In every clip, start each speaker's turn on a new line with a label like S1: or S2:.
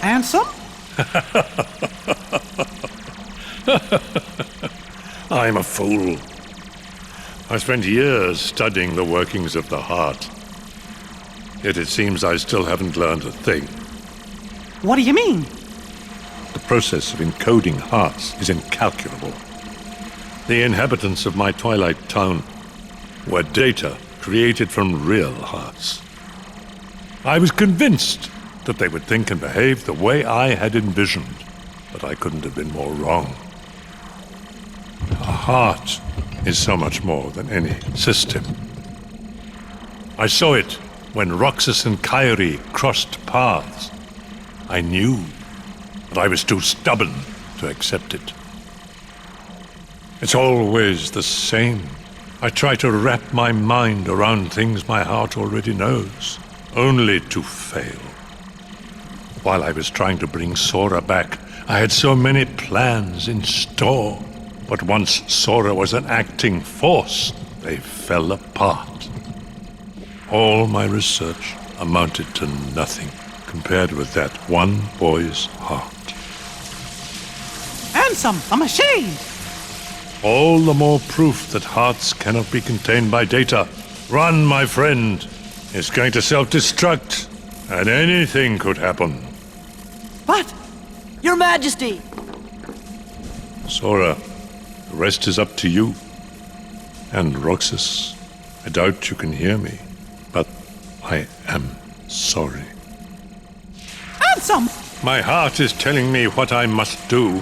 S1: handsome?
S2: I'm a fool. I spent years studying the workings of the heart. Yet it seems I still haven't learned a thing.
S1: What do you mean?
S2: The process of encoding hearts is incalculable. The inhabitants of my twilight town were data created from real hearts. I was convinced that they would think and behave the way I had envisioned, but I couldn't have been more wrong. A heart is so much more than any system. I saw it when Roxas and Kyrie crossed paths. I knew, but I was too stubborn to accept it. It's always the same. I try to wrap my mind around things my heart already knows, only to fail. While I was trying to bring Sora back, I had so many plans in store. But once Sora was an acting force, they fell apart. All my research amounted to nothing compared with that one boy's heart.
S1: Handsome, I'm ashamed.
S2: All the more proof that hearts cannot be contained by data. Run, my friend. It's going to self-destruct, and anything could happen.
S3: But, Your Majesty!
S2: Sora, the rest is up to you. And Roxas, I doubt you can hear me, but I am sorry.
S1: Handsome!
S2: My heart is telling me what I must do.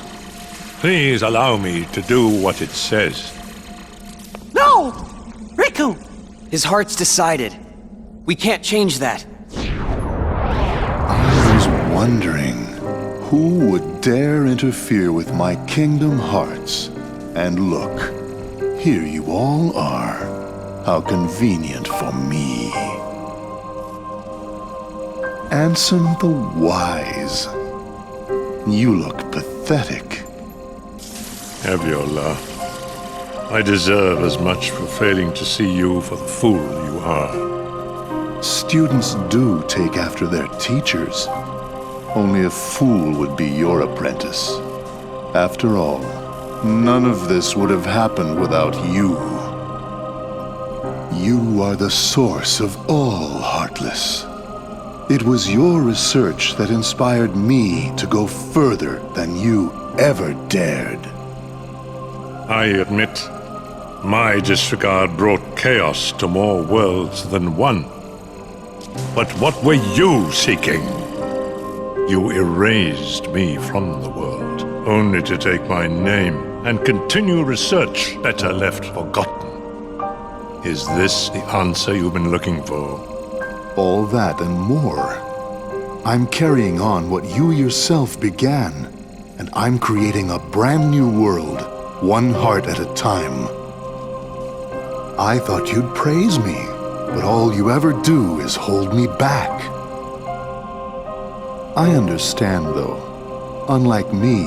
S2: Please allow me to do what it says.
S1: No! Riku!
S3: His heart's decided. We can't change that.
S4: I was wondering who would dare interfere with my kingdom hearts. And look, here you all are. How convenient for me. Ansem the Wise. You look pathetic.
S2: Have your laugh. I deserve as much for failing to see you for the fool you are.
S4: Students do take after their teachers. Only a fool would be your apprentice. After all, none of this would have happened without you. You are the source of all Heartless. It was your research that inspired me to go further than you ever dared.
S2: I admit, my disregard brought chaos to more worlds than one. But what were you seeking? You erased me from the world, only to take my name and continue research better left forgotten. Is this the answer you've been looking for?
S4: All that and more. I'm carrying on what you yourself began, and I'm creating a brand new world, one heart at a time. I thought you'd praise me, but all you ever do is hold me back. I understand, though. Unlike me,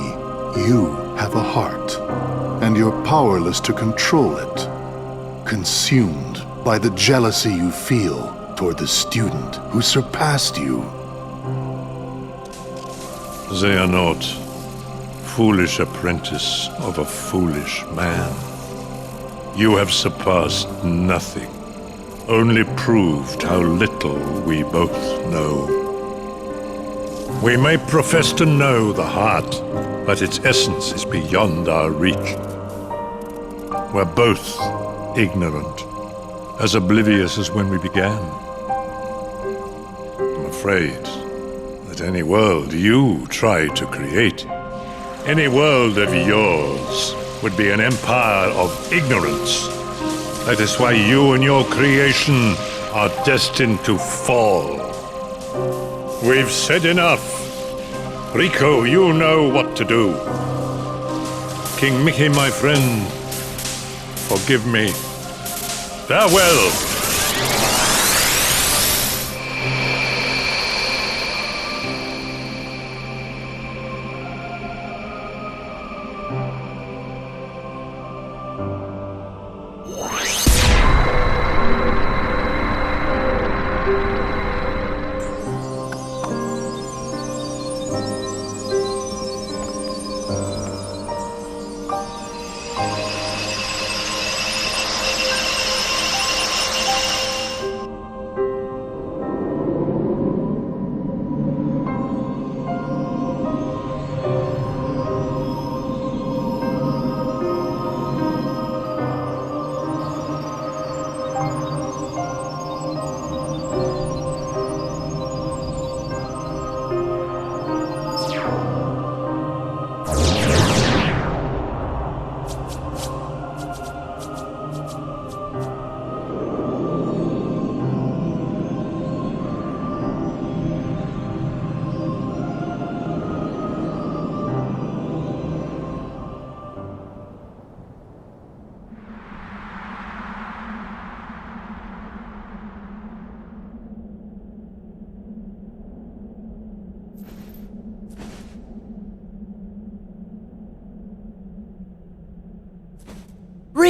S4: you have a heart, and you're powerless to control it. Consumed by the jealousy you feel toward the student who surpassed you.
S2: Xehanort, foolish apprentice of a foolish man. You have surpassed nothing, only proved how little we both know. We may profess to know the heart, but its essence is beyond our reach. We're both ignorant, as oblivious as when we began. I'm afraid that any world you try to create, any world of yours, would be an empire of ignorance. That is why you and your creation are destined to fall. We've said enough. Rico, you know what to do. King Mickey, my friend, forgive me. Farewell!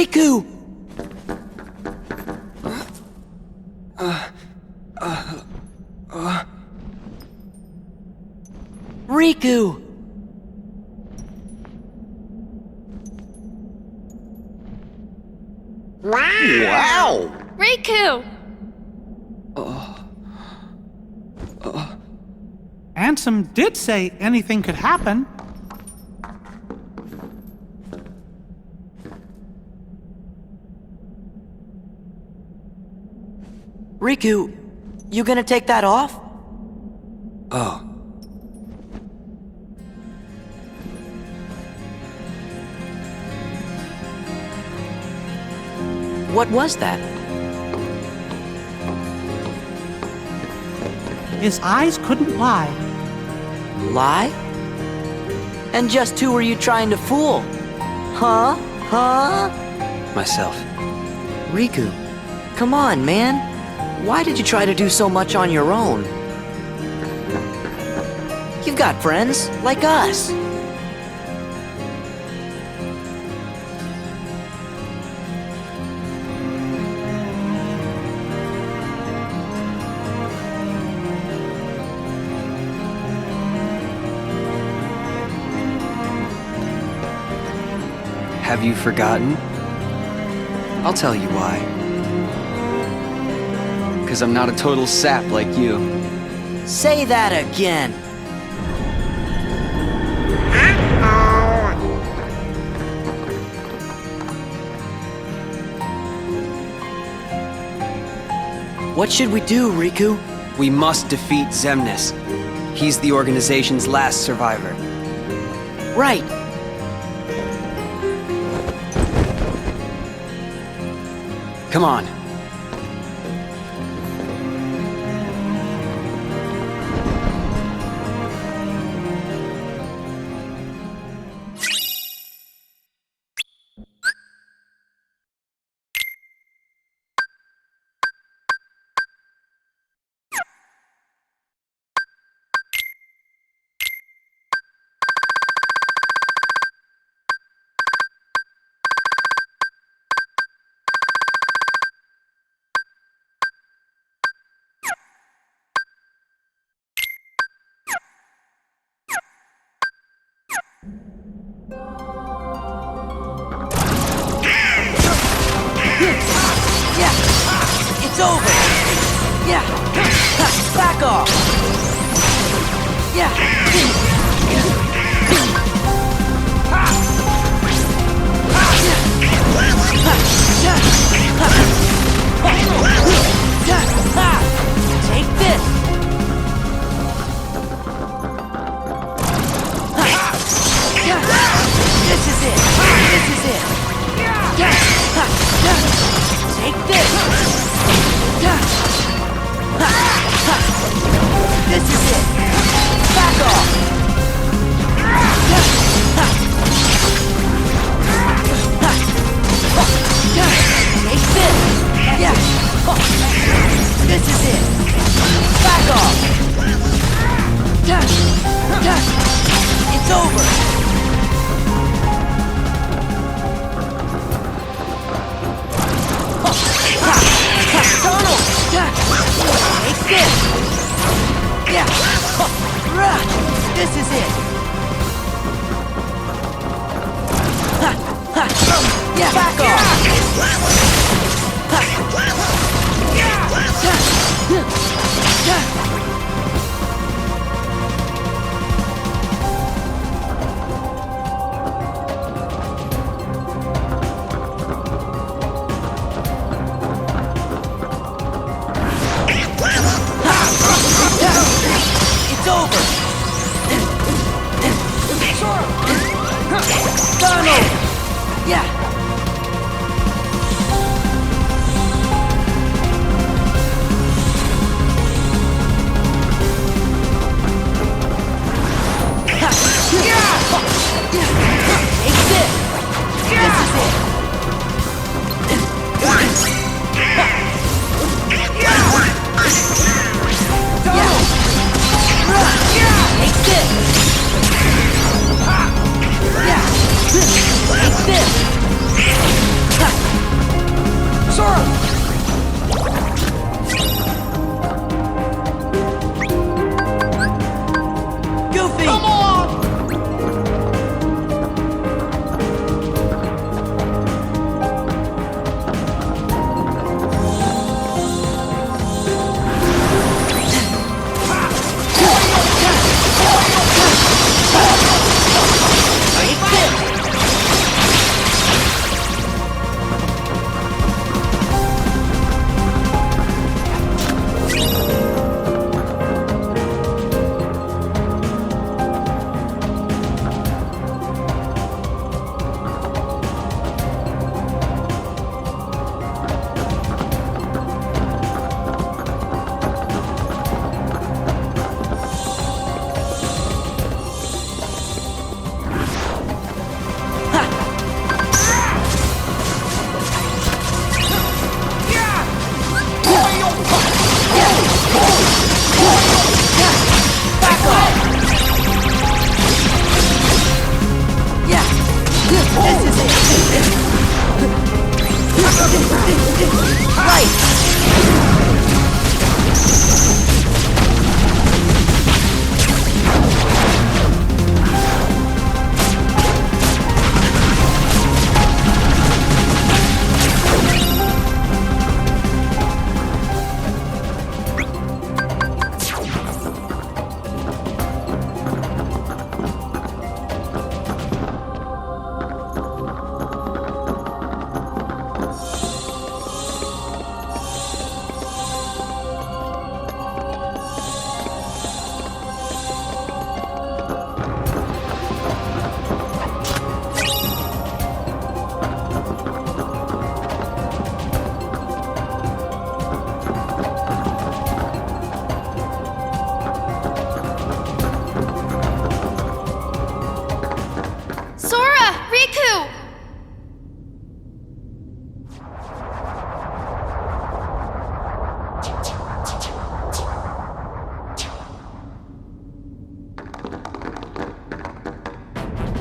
S3: Riku! Riku!
S5: Wow!
S6: Riku!
S1: Ansem did say anything could happen.
S3: Riku, you gonna take that off? Oh. What was that?
S1: His eyes couldn't lie.
S3: Lie? And just who were you trying to fool? Huh? Myself. Riku, come on, man. Why did you try to do so much on your own? You've got friends, like us. Have you forgotten? I'll tell you why. Because I'm not a total sap like you. Say that again! What should we do, Riku? We must defeat Xemnas. He's the organization's last survivor. Right! Come on. It's over! Yeah! Back off! Yeah! Take this! This is it! This is it! Take this! This is it! Back off! Take this! Yeah! This is it! Back off! It's over! Donald! Take this! Yeah! This is it! Yeah! Back off! It's over! Donald! Yeah!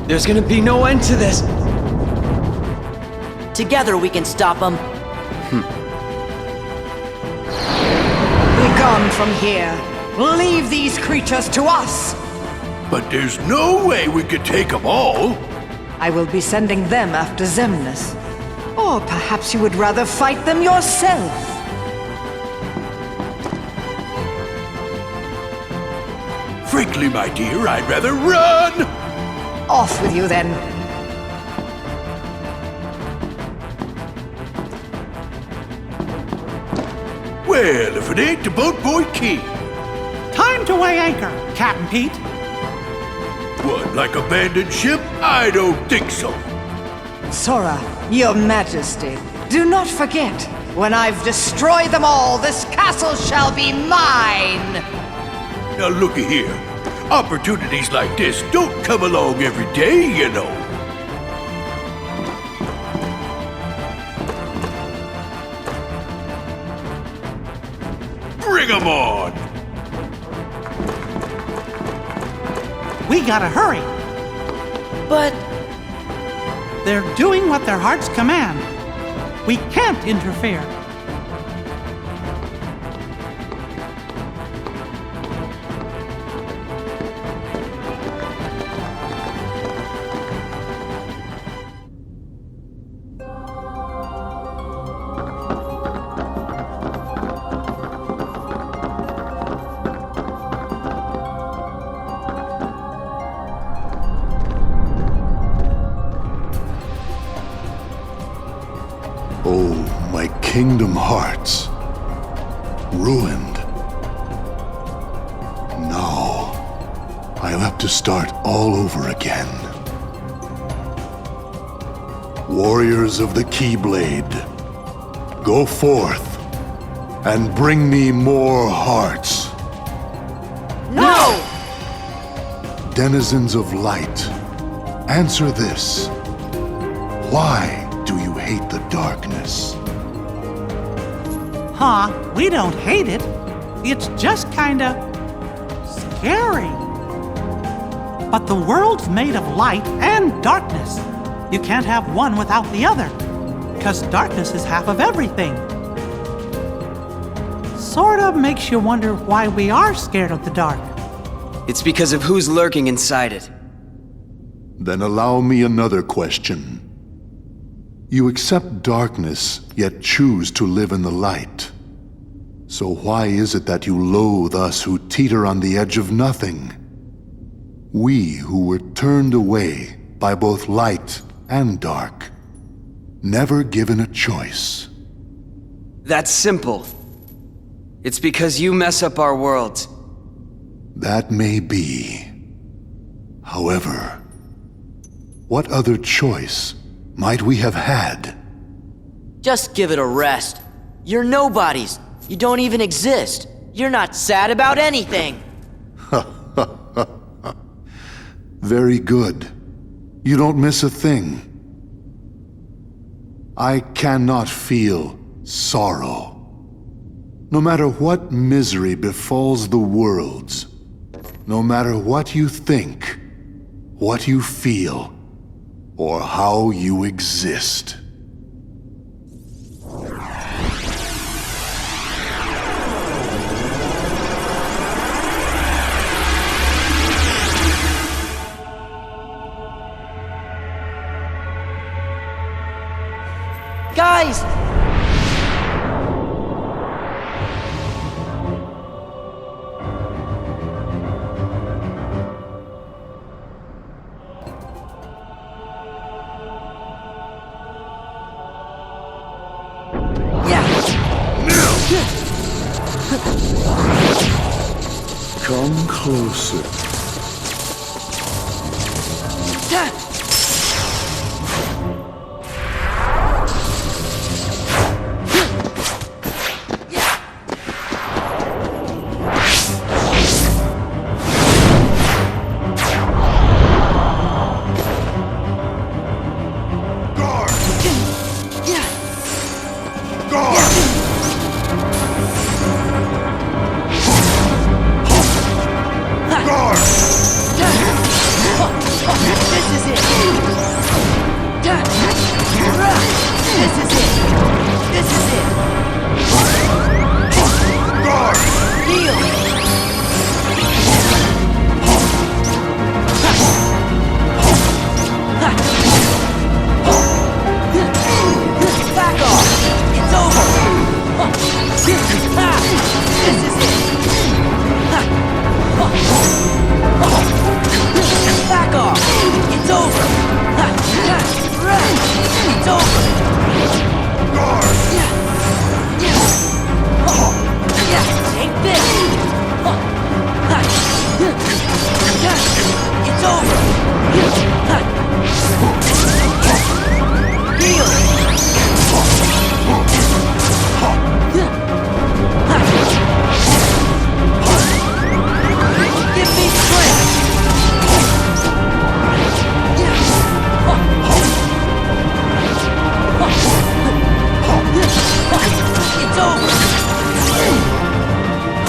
S3: There's gonna be no end to this. Together we can stop them.
S6: Be gone from here. Leave these creatures to us.
S7: But there's no way we could take them all.
S6: I will be sending them after Xemnas. Or perhaps you would rather fight them yourself.
S7: Frankly, my dear, I'd rather run!
S6: Off with you then.
S7: Well, if it ain't the Boat Boy King.
S1: Time to weigh anchor, Captain Pete.
S7: What, like abandoned ship? I don't think so.
S6: Sora, your majesty, do not forget, when I've destroyed them all, this castle shall be mine!
S7: Now looky here. Opportunities like this don't come along every day, you know. Bring 'em on!
S1: We gotta hurry.
S3: But
S1: They're doing what their hearts command. We can't interfere.
S4: Oh, my kingdom hearts. Ruined. No. I'll have to start all over again. Warriors of the Keyblade, go forth and bring me more hearts.
S3: no!
S4: Denizens of light, answer this. Why do you hate the darkness?
S1: Huh, we don't hate it. It's just kinda scary. But the world's made of light and darkness. You can't have one without the other, 'cause darkness is half of everything. Sort of makes you wonder why we are scared of the dark.
S3: It's because of who's lurking inside it.
S4: Then allow me another question. You accept darkness, yet choose to live in the light. So why is it that you loathe us who teeter on the edge of nothing? We who were turned away by both light and dark, never given a choice.
S3: That's simple. It's because you mess up our worlds.
S4: That may be. However, what other choice might we have had?
S3: Just give it a rest. You're nobodies. You don't even exist. You're not sad about anything.
S4: Very good. You don't miss a thing. I cannot feel sorrow. No matter what misery befalls the worlds, no matter what you think, what you feel, or how you exist.
S3: Guys!
S4: Come closer.
S6: This is it.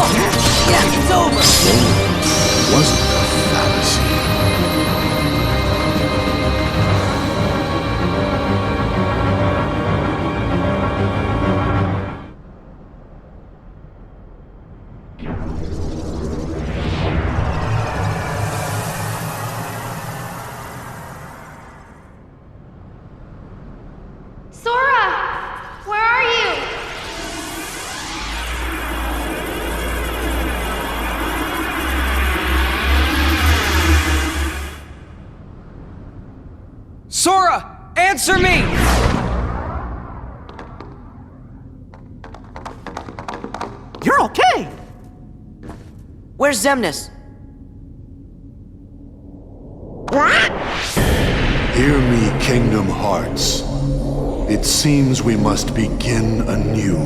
S3: Yeah, it's over!
S4: It wasn't a fantasy.
S8: Sora! Where are you?
S3: Sora! Answer me!
S1: You're okay!
S3: Where's Xemnas?
S4: Hear me, Kingdom Hearts. It seems we must begin anew.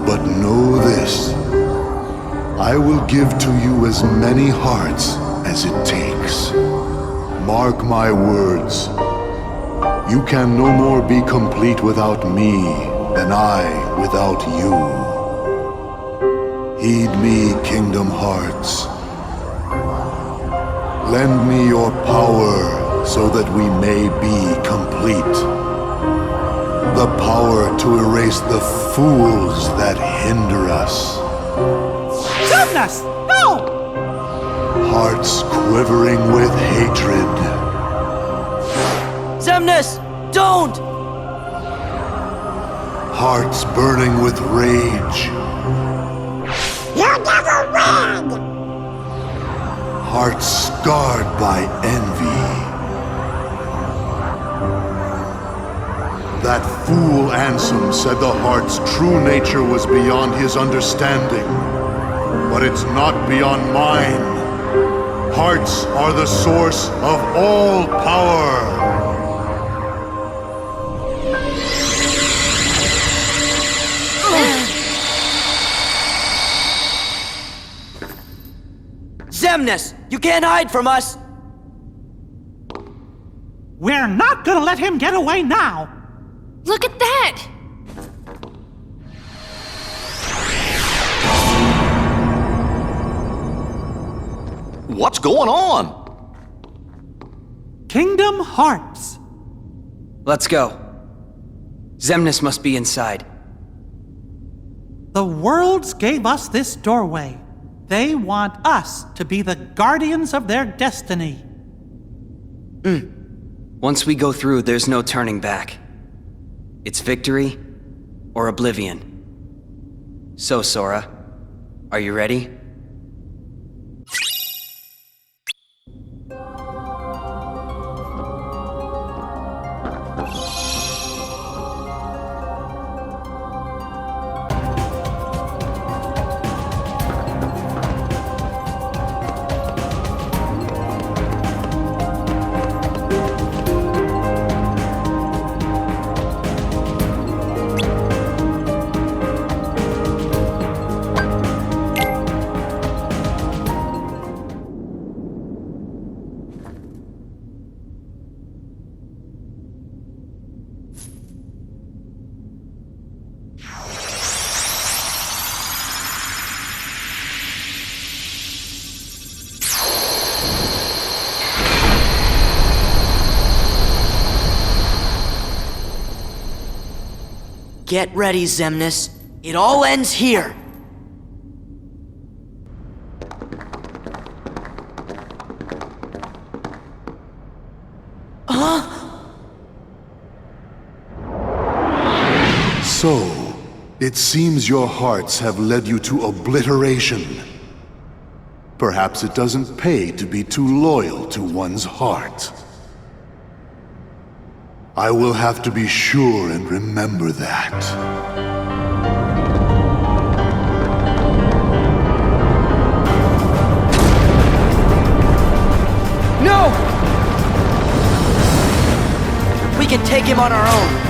S4: But know this. I will give to you as many hearts as it takes. Mark my words. You can no more be complete without me than I without you. Heed me, Kingdom Hearts. Lend me your power so that we may be complete. The power to erase the fools that hinder us.
S1: Goodness! No!
S4: Hearts quivering with hatred.
S3: Xemnas! Don't!
S4: Hearts burning with rage.
S8: You never win!
S4: Hearts scarred by envy. That fool Ansem said the heart's true nature was beyond his understanding. But it's not beyond mine. Hearts are the source of all power.
S3: Xemnas! You can't hide from us!
S1: We're not gonna let him get away now!
S8: Look at that!
S5: What's going on?
S1: Kingdom Hearts!
S3: Let's go. Xemnas must be inside.
S1: The worlds gave us this doorway. They want us to be the guardians of their destiny.
S3: Once we go through, there's no turning back. It's victory or oblivion. So, Sora, are you ready? Get ready, Xemnas. It all ends here.
S4: So, it seems your hearts have led you to obliteration. Perhaps it doesn't pay to be too loyal to one's heart. I will have to be sure and remember that.
S3: No! We can take him on our own.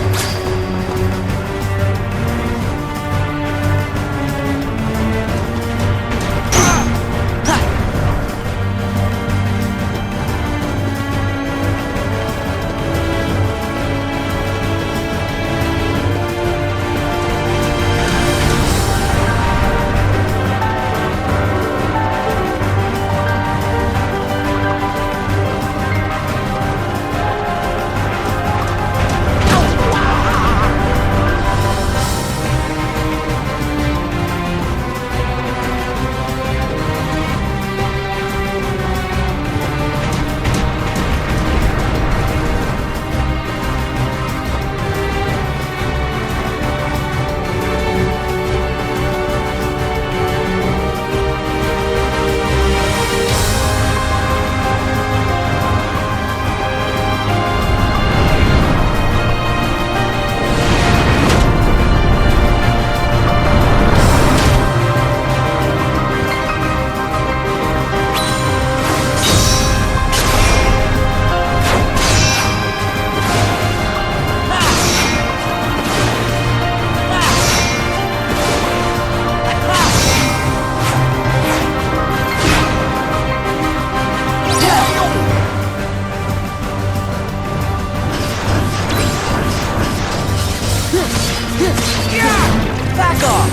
S3: Back off!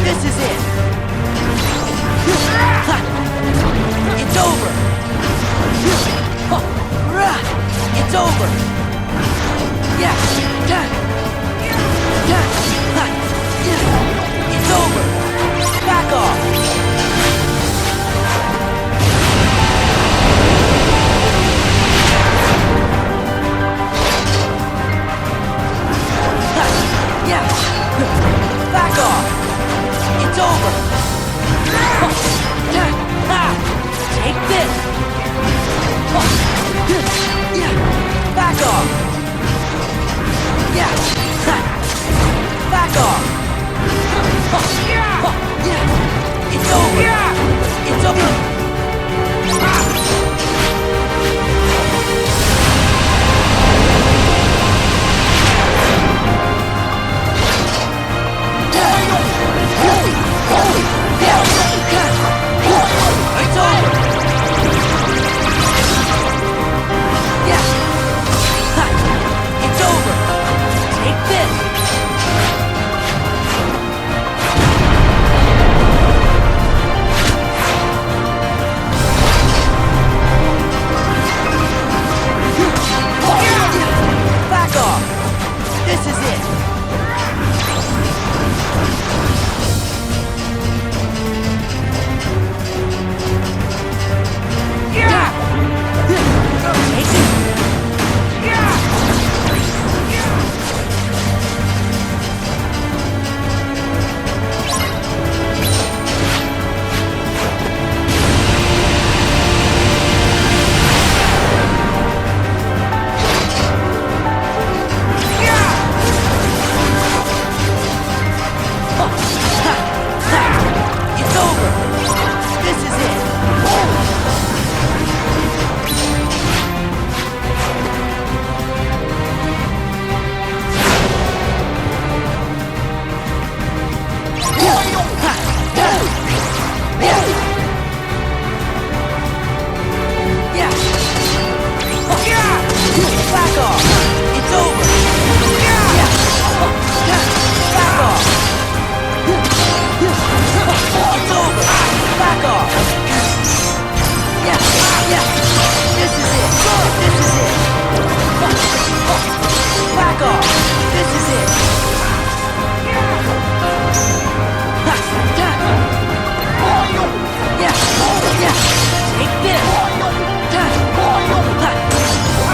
S3: This is it! It's over! It's over! Yeah! It's over! Back off! Yeah! Back off! It's over! Take this! Back off! Yeah! Back off! It's over! It's over! It's over! Yeah! It's over! Take this! Back off! This is it! It's over! This is it! Back off! It's over! Back off! It's over! Back off! Yeah! This is it! This is it! Back off! This is it! Yeah! Take this!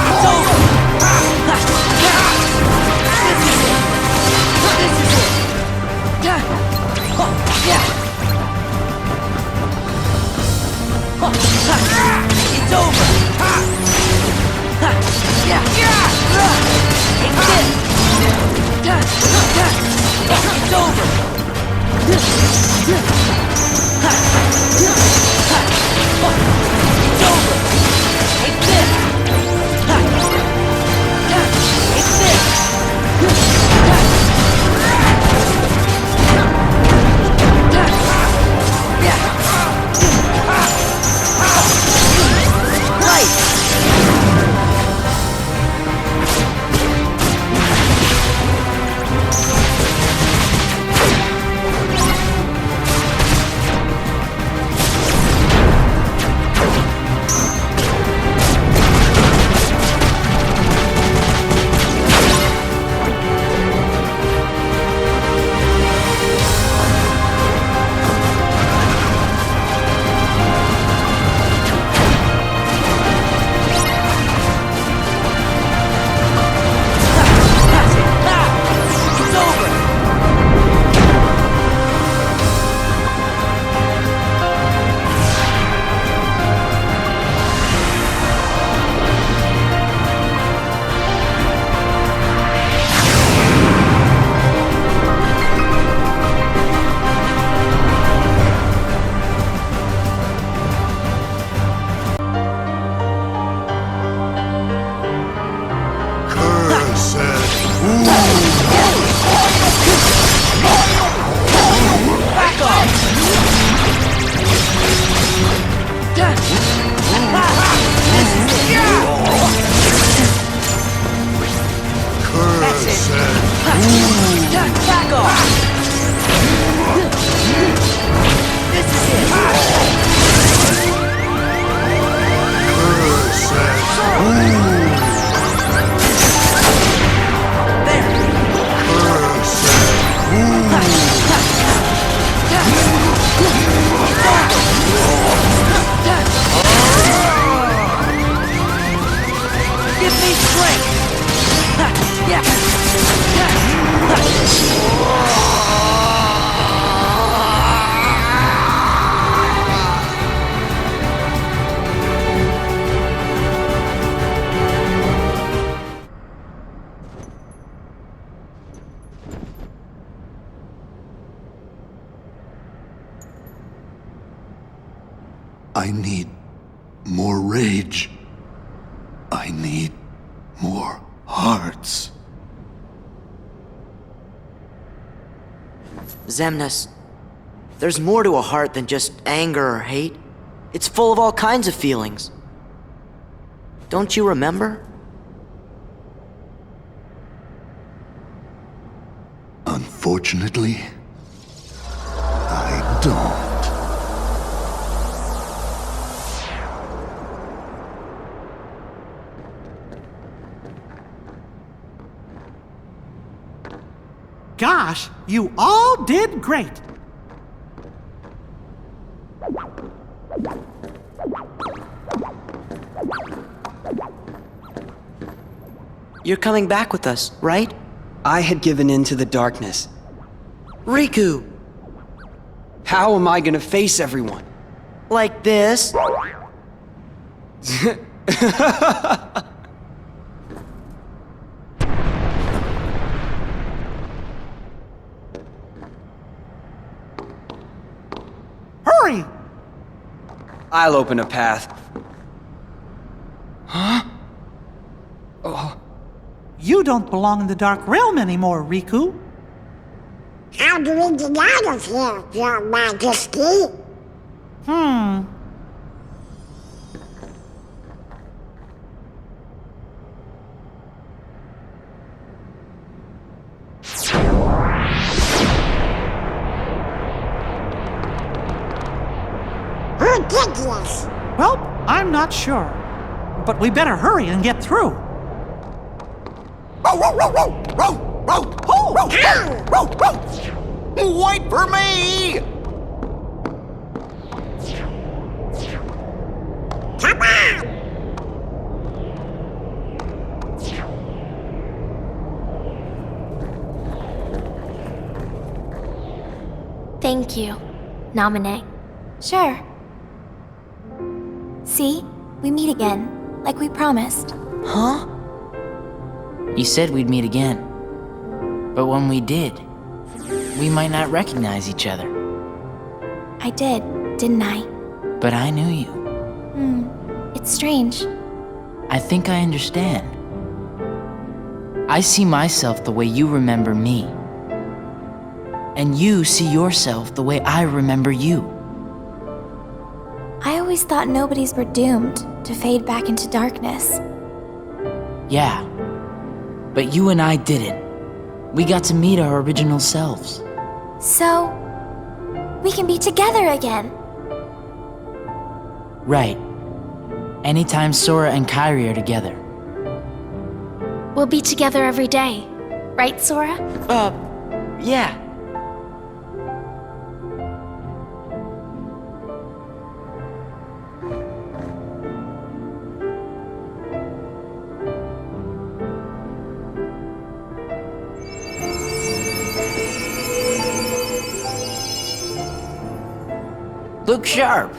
S3: It's over! This is it! This is it! Yeah! It's over! Yeah! Take this! It's over! It's over! Take this! Take this! Right!
S4: I need more rage. I need more hearts.
S3: Xemnas, there's more to a heart than just anger or hate. It's full of all kinds of feelings. Don't you remember?
S4: Unfortunately, I don't.
S1: Gosh, you all did great.
S3: You're coming back with us, right?
S9: I had given in to the darkness.
S3: Riku!
S9: How am I gonna face everyone?
S3: Like this?
S1: Hurry!
S9: I'll open a path.
S1: You don't belong in the Dark Realm anymore, Riku.
S8: How do we get out of here, Your Majesty? Ridiculous!
S1: Well, I'm not sure. But we better hurry and get through.
S5: Wait for me!
S8: Come on!
S10: Thank you, Namine. Sure. See? We meet again, like we promised.
S3: Huh?
S11: You said we'd meet again. But when we did, we might not recognize each other.
S10: I did, didn't I?
S11: But I knew you.
S10: It's strange.
S11: I think I understand. I see myself the way you remember me. And you see yourself the way I remember you.
S10: I always thought nobodies were doomed to fade back into darkness.
S11: Yeah. But you and I didn't. We got to meet our original selves.
S10: So, we can be together again.
S11: Right. Anytime Sora and Kairi are together.
S10: We'll be together every day. Right, Sora?
S3: Yeah.
S11: Look sharp.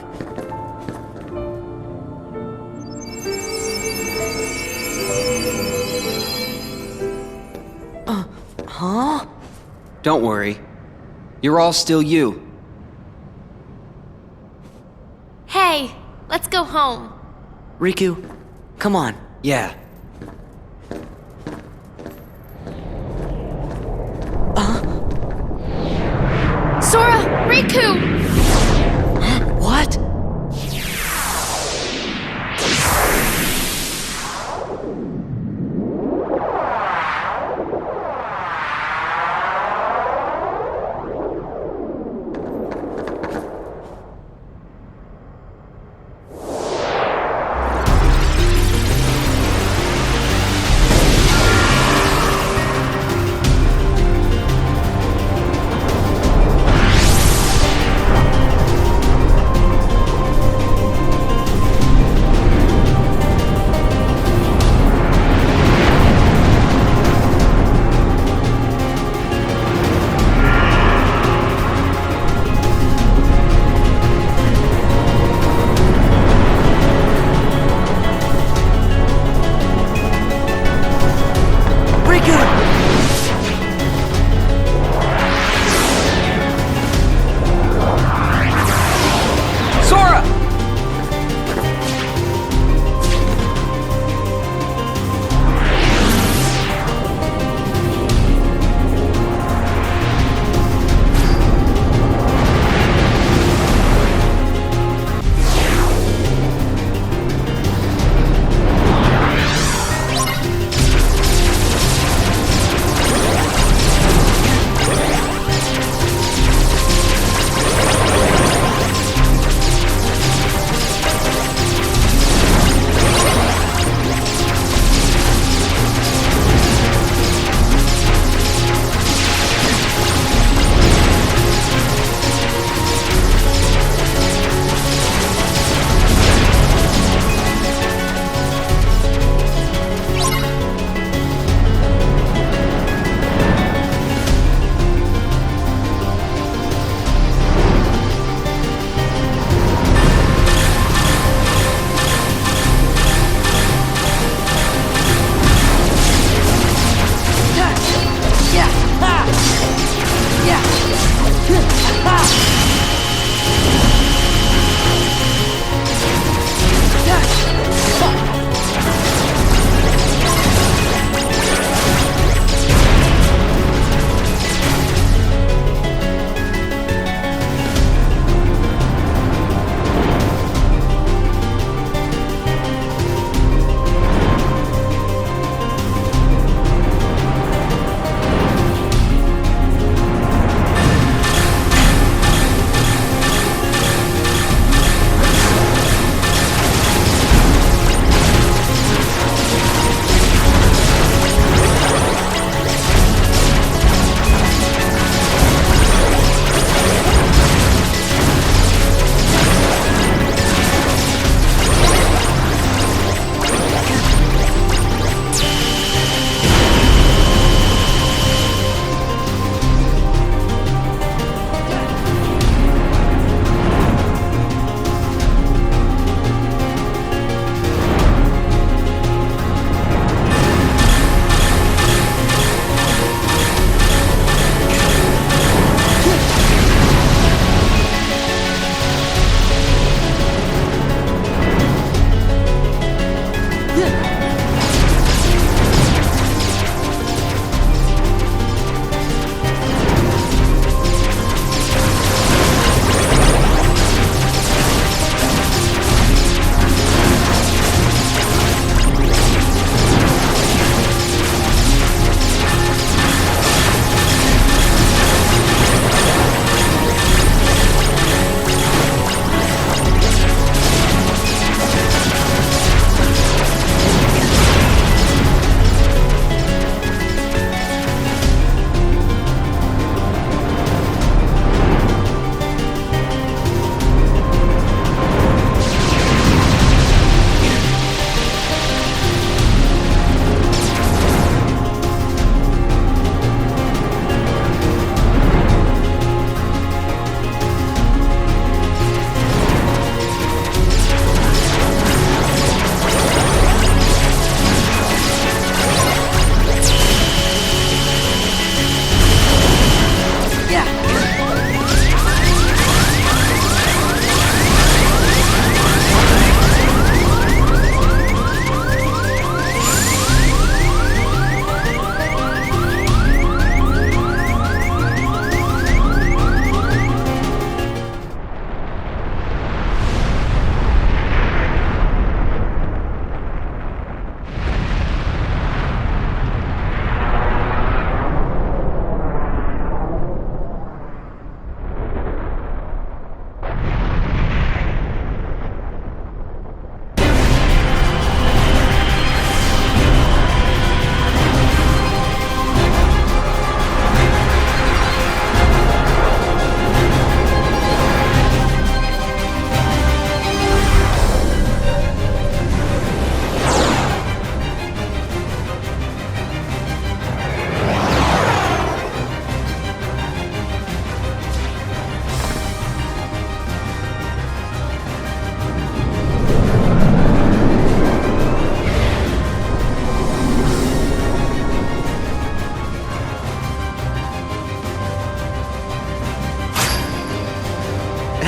S3: Huh?
S9: Don't worry. You're all still you.
S10: Hey, let's go home.
S3: Riku, come on.
S9: Yeah.
S10: Sora! Riku!
S3: What?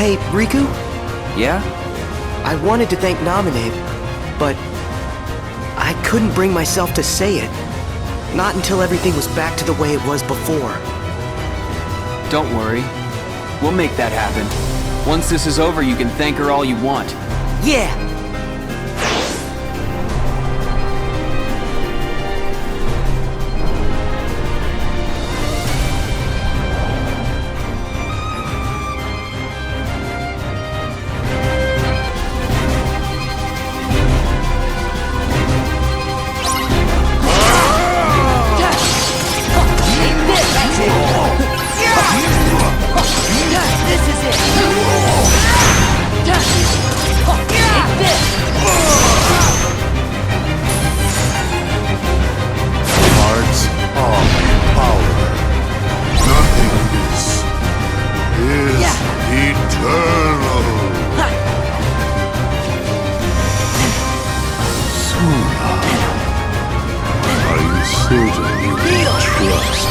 S3: Hey, Riku?
S9: Yeah?
S3: I wanted to thank Naminé, but I couldn't bring myself to say it. Not until everything was back to the way it was before.
S9: Don't worry. We'll make that happen. Once this is over, you can thank her all you want.
S3: Yeah!
S4: Hearts of power. Nothingness is eternal. Sora, are you certain you can trust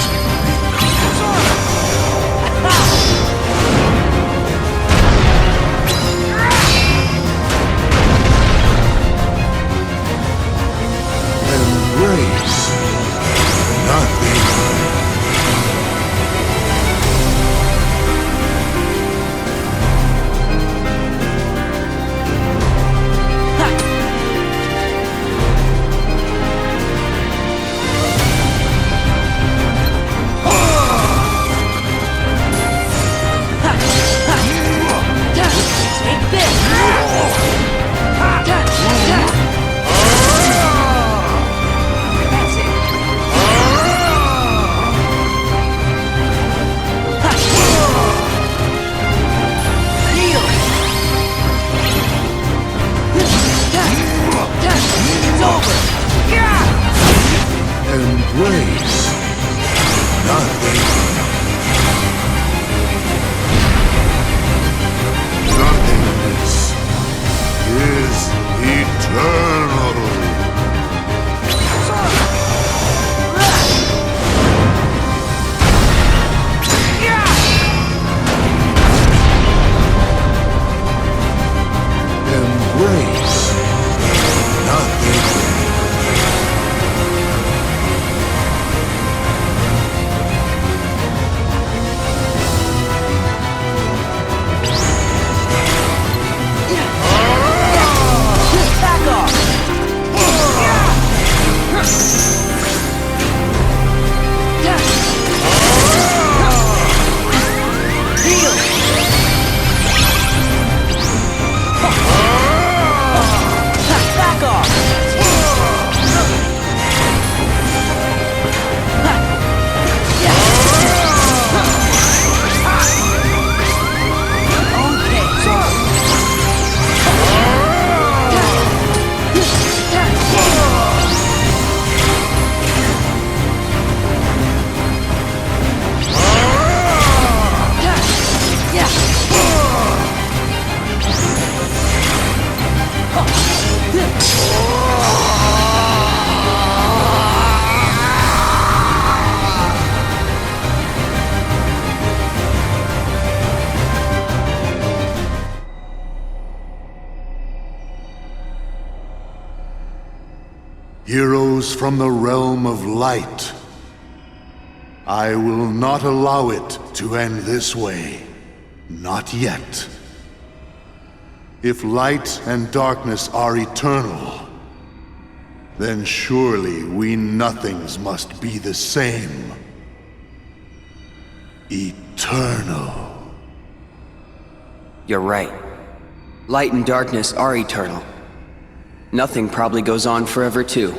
S4: embrace nothing? Embrace nothing. Nothingness is eternal. Embrace nothing. Heroes from the realm of light. I will not allow it to end this way. Not yet. If light and darkness are eternal, then surely we nothings must be the same. Eternal.
S9: You're right. Light and darkness are eternal. Nothing probably goes on forever too.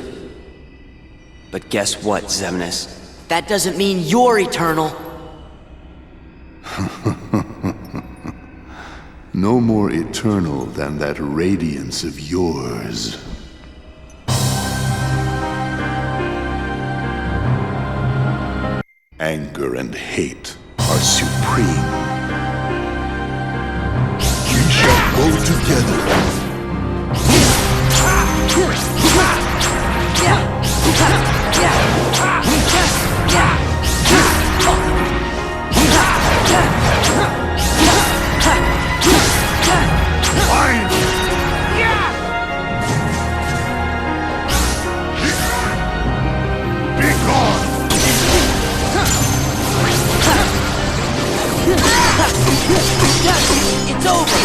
S9: But guess what, Xemnas?
S3: That doesn't mean you're eternal.
S4: No more eternal than that radiance of yours. Anger and hate are supreme. We shall go together.
S3: It's over!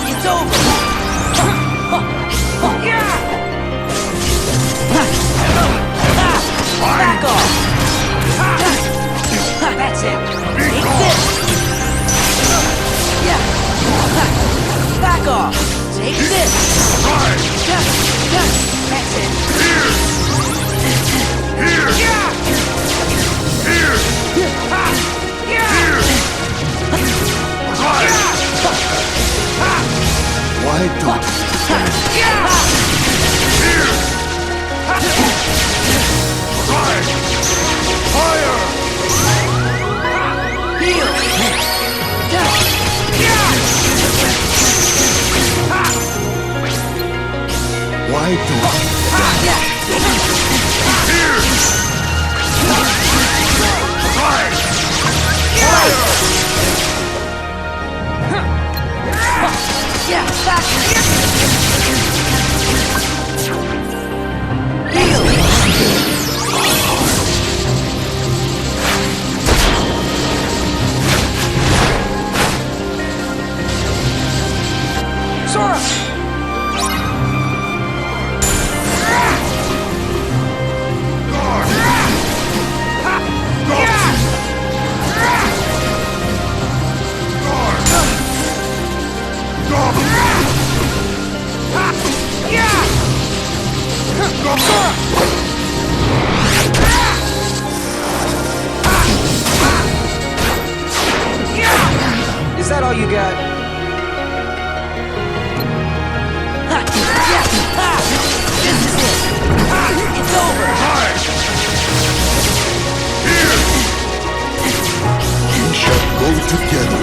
S3: It's over! Back off! That's it! Take this! Back off! Take this! That's it!
S4: Why don't Why
S3: Is that all you got? This is it! It's over!
S4: we shall go together?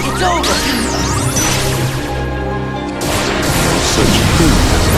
S3: It's over!
S4: Such thing as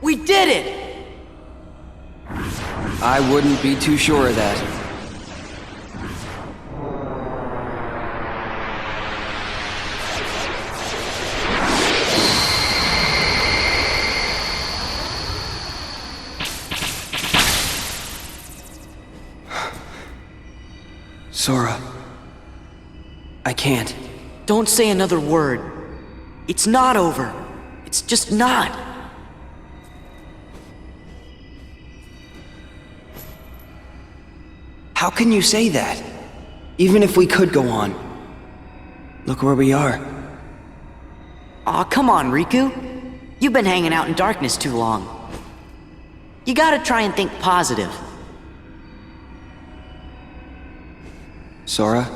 S3: We did it!
S9: I wouldn't be too sure of that. Sora. I can't.
S3: Don't say another word. It's not over. It's just not.
S9: How can you say that? Even if we could go on. Look where we are.
S3: Aw, come on, Riku. You've been hanging out in darkness too long. You gotta try and think positive.
S9: Sora?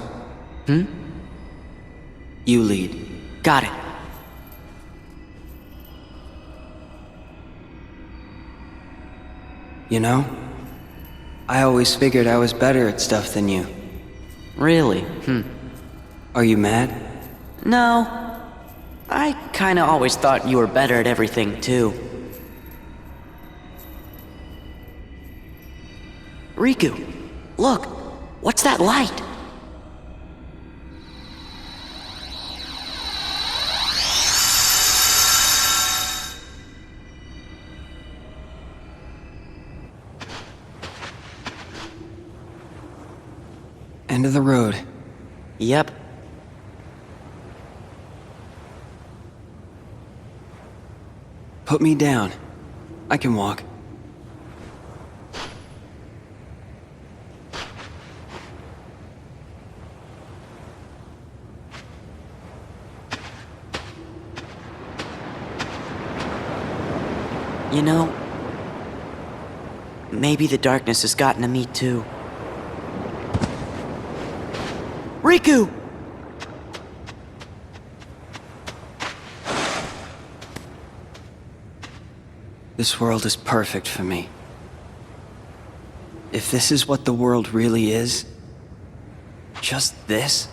S9: You lead.
S3: Got it.
S9: You know, I always figured I was better at stuff than you.
S3: Really?
S9: Are you mad?
S3: No. I kinda always thought you were better at everything, too. Riku, look. What's that light?
S9: End of the road.
S3: Yep.
S9: Put me down. I can walk.
S3: You know, maybe the darkness has gotten to me too. Riku!
S9: This world is perfect for me. If this is what the world really is, just this,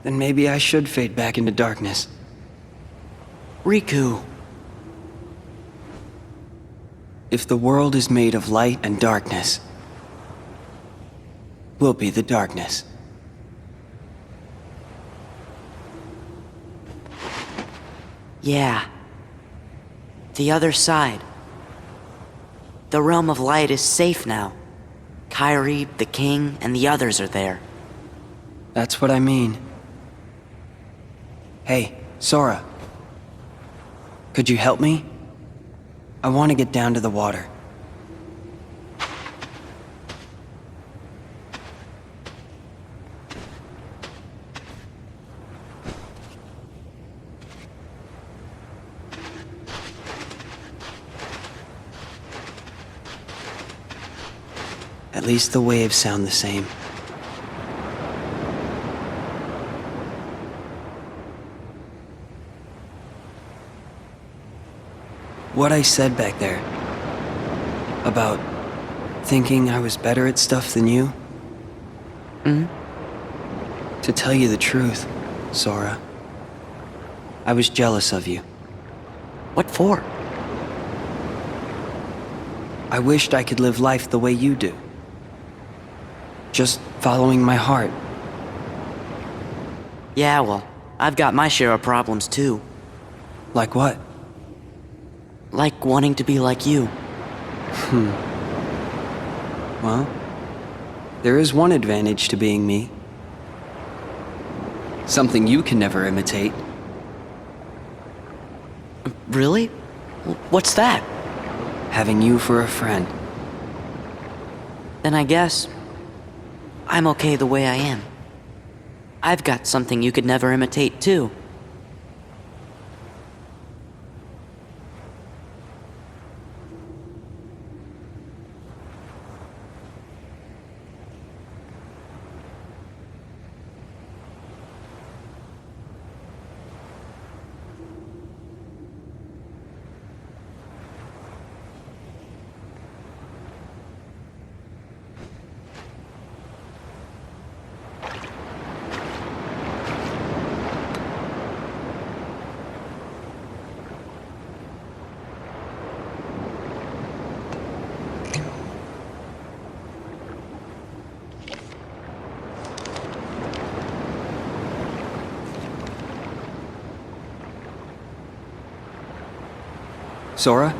S9: then maybe I should fade back into darkness.
S3: Riku.
S9: If the world is made of light and darkness, we'll be the darkness.
S3: Yeah. The other side. The realm of light is safe now. Kyrie, the king, and the others are there.
S9: That's what I mean. Hey, Sora. Could you help me? I want to get down to the water. At least the waves sound the same. What I said back there about thinking I was better at stuff than you? To tell you the truth, Sora, I was jealous of you.
S3: What for?
S9: I wished I could live life the way you do. Just following my heart.
S3: Yeah, well, I've got my share of problems too.
S9: Like what?
S3: Like wanting to be like you.
S9: Well, there is one advantage to being me. Something you can never imitate.
S3: Really? What's that?
S9: Having you for a friend.
S3: Then I guess I'm okay the way I am. I've got something you could never imitate too.
S9: Sora?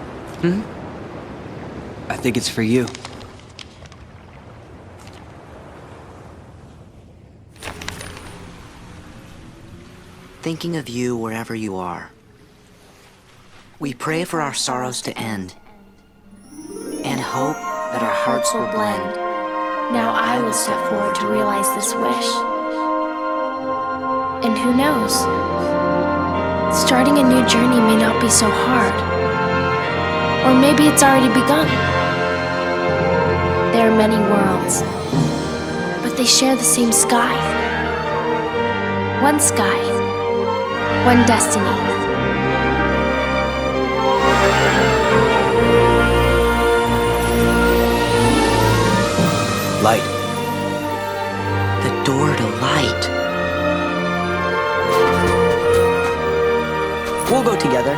S9: I think it's for you.
S3: thinking of you wherever you are. We pray for our sorrows to end, and hope that our hearts will blend.
S10: Now I will step forward to realize this wish. And who knows? Starting a new journey may not be so hard. Or maybe it's already begun. There are many worlds, but they share the same sky. One sky, one destiny.
S9: Light.
S3: The door to light. We'll go together.